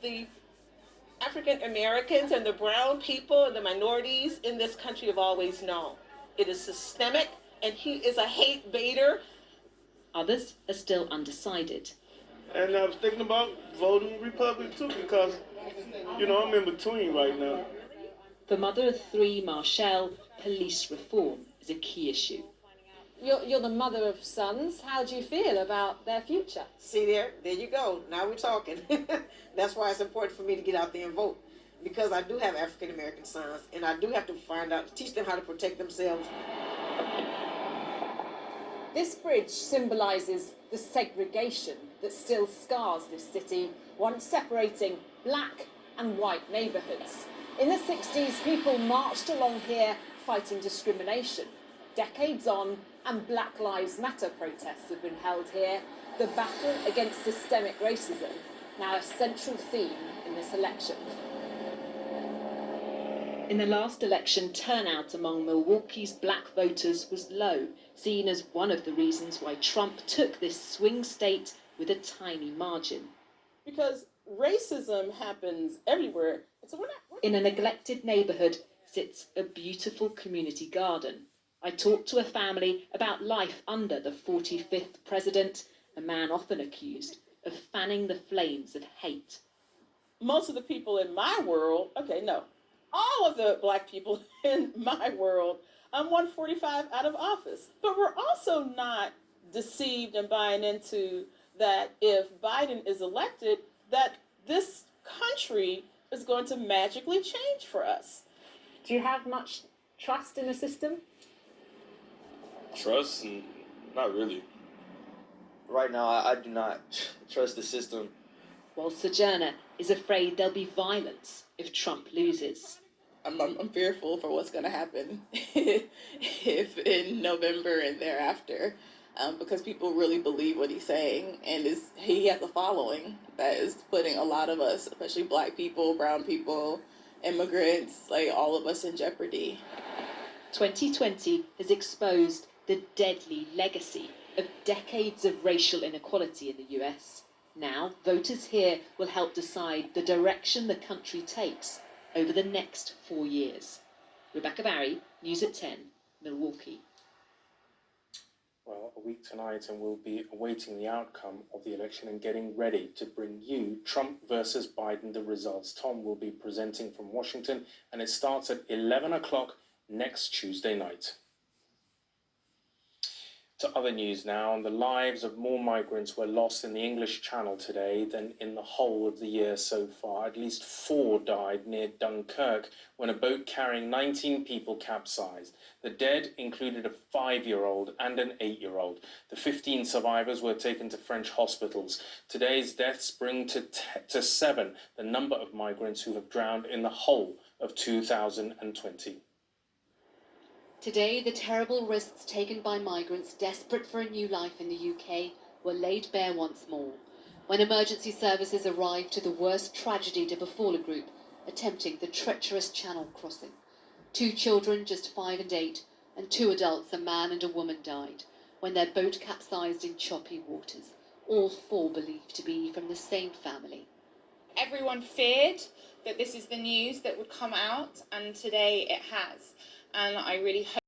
the African Americans and the brown people and the minorities in this country have always known. It is systemic, and he is a hate baiter. Others are still undecided. And I was thinking about voting Republican too, because, I'm in between right now. For mother of three, Marshall, police reform is a key issue. You're the mother of sons. How do you feel about their future? See there you go. Now we're talking. That's why it's important for me to get out there and vote, because I do have African American sons, and I do have to teach them how to protect themselves. This bridge symbolises the segregation that still scars this city, once separating black and white neighbourhoods. In the 60s, people marched along here fighting discrimination. Decades on, and Black Lives Matter protests have been held here. The battle against systemic racism, now a central theme in this election. In the last election, turnout among Milwaukee's black voters was low, seen as one of the reasons why Trump took this swing state with a tiny margin. Because racism happens everywhere. So In a neglected neighbourhood sits a beautiful community garden. I talked to a family about life under the 45th president, a man often accused of fanning the flames of hate. Most of the people in my world, all of the black people in my world, I'm 145 out of office. But we're also not deceived and buying into that if Biden is elected, that this country is going to magically change for us. Do you have much trust in the system? Trust? Not really. Right now, I do not trust the system. While Sojourner is afraid there'll be violence if Trump loses. I'm fearful for what's going to happen if in November and thereafter, because people really believe what he's saying, and he has a following that is putting a lot of us, especially black people, brown people, immigrants, all of us in jeopardy. 2020 has exposed the deadly legacy of decades of racial inequality in the US. Now, voters here will help decide the direction the country takes over the next 4 years. Rebecca Barry, News at 10, Milwaukee. Well, a week tonight, and we'll be awaiting the outcome of the election and getting ready to bring you Trump versus Biden, the results. Tom will be presenting from Washington, and it starts at 11 o'clock next Tuesday night. To other news now, the lives of more migrants were lost in the English Channel today than in the whole of the year so far. At least 4 died near Dunkirk when a boat carrying 19 people capsized. The dead included a 5-year-old and an 8-year-old. The 15 survivors were taken to French hospitals. Today's deaths bring to 7 the number of migrants who have drowned in the whole of 2020. Today, the terrible risks taken by migrants desperate for a new life in the UK were laid bare once more, when emergency services arrived to the worst tragedy to befall a group attempting the treacherous Channel crossing. 2 children, just 5 and 8, and 2 adults, a man and a woman, died when their boat capsized in choppy waters, all 4 believed to be from the same family. Everyone feared that this is the news that would come out, and today it has. And I really hope